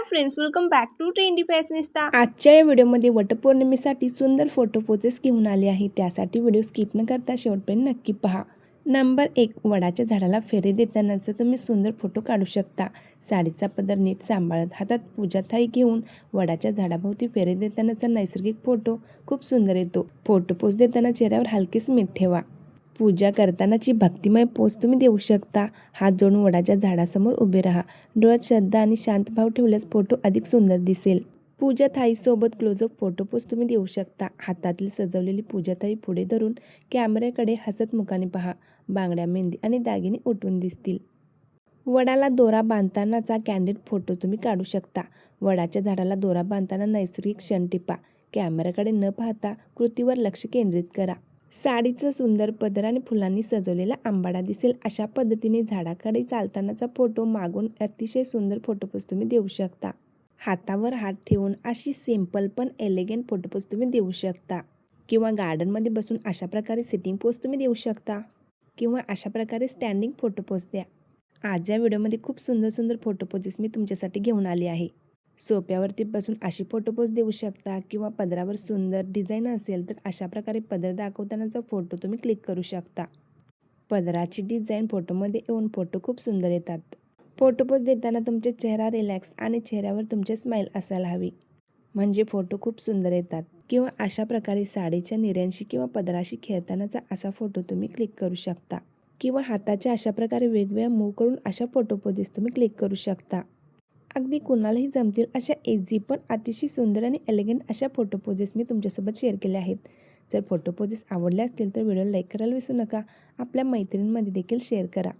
Friends, welcome back to trendy fashionista. आजच्या या व्हिडिओमध्ये वटपौर्णिमेसाठी सुंदर फोटो पोजेस घेऊन आले आहे। त्यासाठी व्हिडिओ स्किप न करता शेवटपर्यंत नक्की पहा। नंबर 1, वडाच्या झाडाला फेरे देतानाचा तुम्ही सुंदर फोटो काढू शकता। साडीचा पदर नीट सांभाळत हातात पूजा थाळी घेऊन वडाच्या झाडाभोवती फेरे देतानाचा नैसर्गिक फोटो खूप सुंदर येतो। फोटो पोज देताना चेहऱ्यावर हलके स्मित ठेवा। पूजा करतानाची भक्तिमय पोज तुम्ही देऊ शकता। हात जोडून वडाच्या झाडासमोर उभे राहा। डोळ्यात श्रद्धा आणि शांत भाव ठेवल्यास फोटो अधिक सुंदर दिसेल। पूजा थाळीसोबत क्लोजअप फोटो पोज तुम्ही देऊ शकता। हातातील सजवलेली पूजा थाळी पुढे धरून कॅमेऱ्याकडे हसत मुखाने पहा। बांगड्या, मेहंदी आणि दागिने उठून दिसतील। वडाला दोरा बांधतानाचा कॅन्डिड फोटो तुम्ही काढू शकता। वडाच्या झाडाला दोरा बांधताना नैसर्गिक क्षण टिपा। कॅमेऱ्याकडे न पाहता कृतीवर लक्ष केंद्रित करा। साडीचा सुंदर पदर आणि फुलांनी सजवलेला आंबाडा दिसेल अशा पद्धतीने झाडाकडे चालतानाचा फोटो मागून अतिशय सुंदर फोटोपोज तुम्ही देऊ शकता। हातावर हात ठेवून अशी सिंपल पण एलिगंट फोटोपोज तुम्ही देऊ शकता। किंवा गार्डनमध्ये बसून अशा प्रकारे सिटिंग पोज तुम्ही देऊ शकता। किंवा अशा प्रकारे स्टँडिंग फोटोपोज द्या। आज या व्हिडिओमध्ये खूप सुंदर सुंदर फोटोपोजेस मी तुमच्यासाठी घेऊन आली आहे। सोप्यावरती बसून अशी फोटोपोज देऊ शकता किंवा पदरावर सुंदर डिझाईन असेल तर अशा प्रकारे पदर दाखवतानाचा फोटो तुम्ही क्लिक करू शकता। पदराची डिझाईन फोटोमध्ये येऊन फोटो खूप सुंदर येतात। फोटोपोज देताना तुमचा चेहरा रिलॅक्स आणि चेहऱ्यावर तुमचे स्माईल असायला हवी, म्हणजे फोटो खूप सुंदर येतात। किंवा अशा प्रकारे साडीच्या निर्यांशी किंवा पदराशी खेळतानाचा असा फोटो तुम्ही क्लिक करू शकता। किंवा हाताच्या अशा प्रकारे वेगवेगळ्या मूव करून अशा फोटोपोजेस तुम्ही क्लिक करू शकता। अगदी कुणालाही जमतील अशा इझी पण अतिशय सुंदर आणि एलिगंट अशा फोटो पोजेस मी तुमच्यासोबत शेअर केले आहेत। जर फोटो पोजेस आवडले असतील तर व्हिडिओला लाईक करायला विसरू नका। आपल्या मैत्रिणींमध्ये देखील शेअर करा।